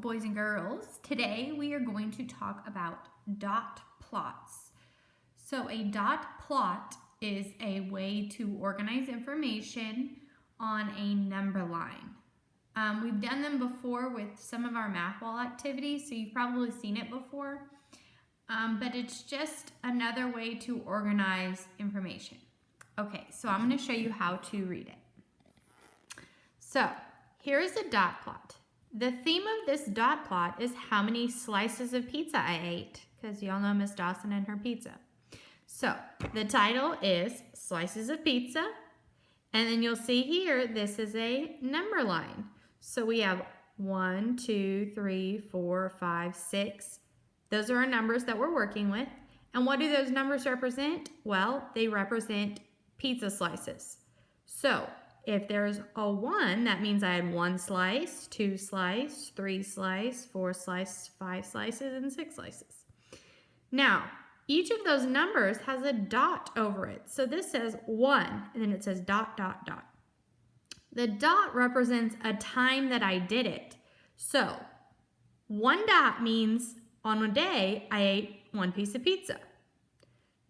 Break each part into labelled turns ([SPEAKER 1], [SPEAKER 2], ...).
[SPEAKER 1] boys and girls. Today we are going to talk about dot plots. So a dot plot is a way to organize information on a number line. We've done them before with some of our math wall activities, so you've probably seen it before, but it's just another way to organize information. Okay, so I'm going to show you how to read it. So here is a dot plot. The theme of this dot plot is how many slices of pizza I ate, because y'all know Miss Dawson and her pizza. So the title is Slices of Pizza, and then you'll see here this is a number line. So we have 1, 2, 3, 4, 5, 6. Those are our numbers that we're working with. And what do those numbers represent? Well, they represent pizza slices. So if there's a 1, that means I had 1 slice, 2 slice, 3 slice, 4 slice, 5 slices, and 6 slices. Now, each of those numbers has a dot over it. So this says 1, and then it says dot, dot, dot. The dot represents a time that I did it. So 1 dot means on a day I ate 1 piece of pizza.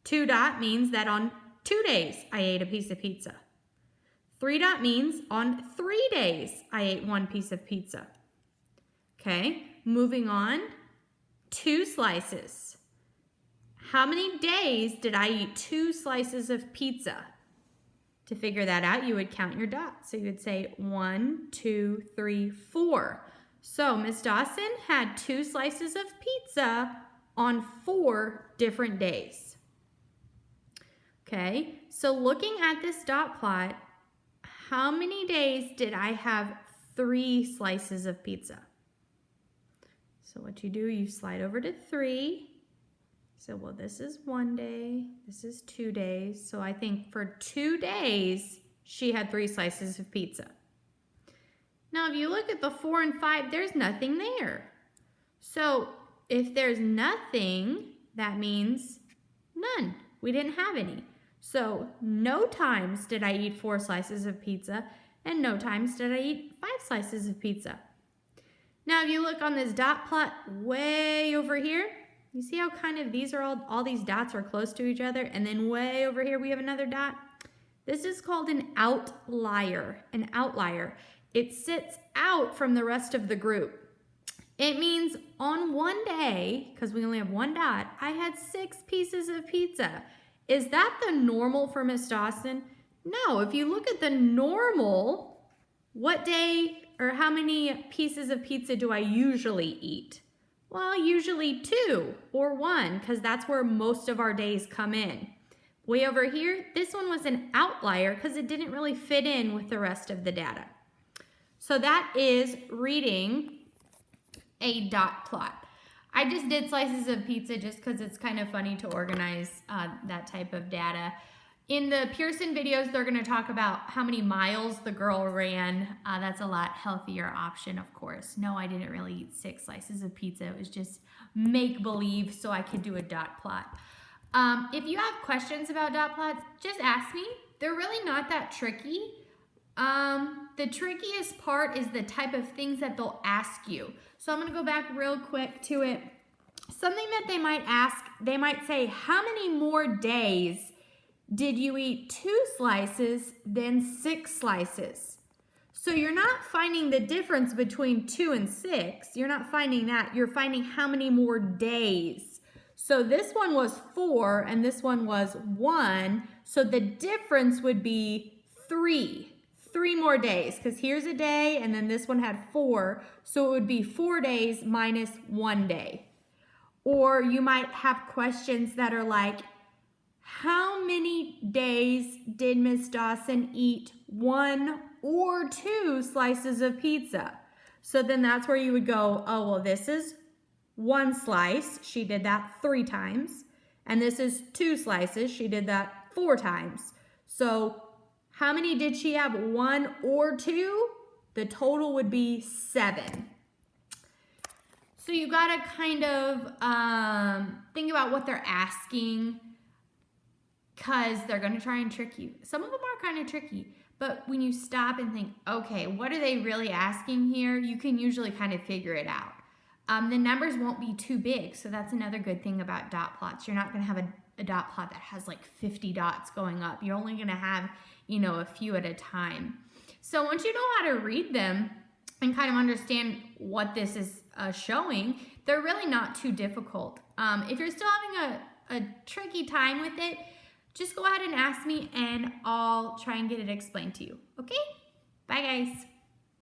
[SPEAKER 1] 2 dot means that on 2 days I ate a piece of pizza. 3 dot means on 3 days I ate 1 piece of pizza. Okay, moving on. 2 slices. How many days did I eat 2 slices of pizza? To figure that out, you would count your dots. So you would say 1, 2, 3, 4. So Miss Dawson had 2 slices of pizza on 4 different days. Okay, so looking at this dot plot, how many days did I have 3 slices of pizza? So what you do, you slide over to 3. So, well, this is 1 day, this is 2 days. So I think for 2 days, she had 3 slices of pizza. Now, if you look at the 4 and 5, there's nothing there. So if there's nothing, that means none. We didn't have any. So no times did I eat 4 slices of pizza, and no times did I eat 5 slices of pizza. Now, if you look on this dot plot way over here, you see how kind of these are all these dots are close to each other, and then way over here we have another dot? This is called an outlier. An outlier. It sits out from the rest of the group. It means on 1 day, because we only have 1 dot, I had 6 pieces of pizza. Is that the normal for Miss Dawson? No, if you look at the normal, what day or how many pieces of pizza do I usually eat? Well, usually 2 or 1, because that's where most of our days come in. Way over here, this one was an outlier because it didn't really fit in with the rest of the data. So that is reading a dot plot. I just did slices of pizza just because it's kind of funny to organize that type of data. In the Pearson videos, they're going to talk about how many miles the girl ran. That's a lot healthier option, of course. No, I didn't really eat 6 slices of pizza. It was just make-believe so I could do a dot plot. If you have questions about dot plots, just ask me. They're really not that tricky. The trickiest part is the type of things that they'll ask you. So I'm going to go back real quick to it. Something that they might ask, they might say, how many more days did you eat 2 slices than 6 slices? So you're not finding the difference between 2 and 6. You're not finding that. You're finding how many more days. So this one was 4 and this one was 1. So the difference would be 3. 3 more days, because here's a day and then this one had 4. So it would be 4 days minus 1 day. Or you might have questions that are like, how many days did Miss Dawson eat 1 or 2 slices of pizza? So then that's where you would go, oh, well, this is 1 slice. She did that 3 times. And this is 2 slices. She did that 4 times. So how many did she have, 1 or 2? The total would be 7. So you got to kind of think about what they're asking, because they're going to try and trick you. Some of them are kind of tricky, but when you stop and think, okay, what are they really asking here? You can usually kind of figure it out. the numbers won't be too big. So that's another good thing about dot plots. You're not going to have a dot plot that has like 50 dots going up. You're only going to have, you know, a few at a time. So once you know how to read them and kind of understand what this is showing, they're really not too difficult. If you're still having a tricky time with it, just go ahead and ask me and I'll try and get it explained to you. Okay? Bye, guys.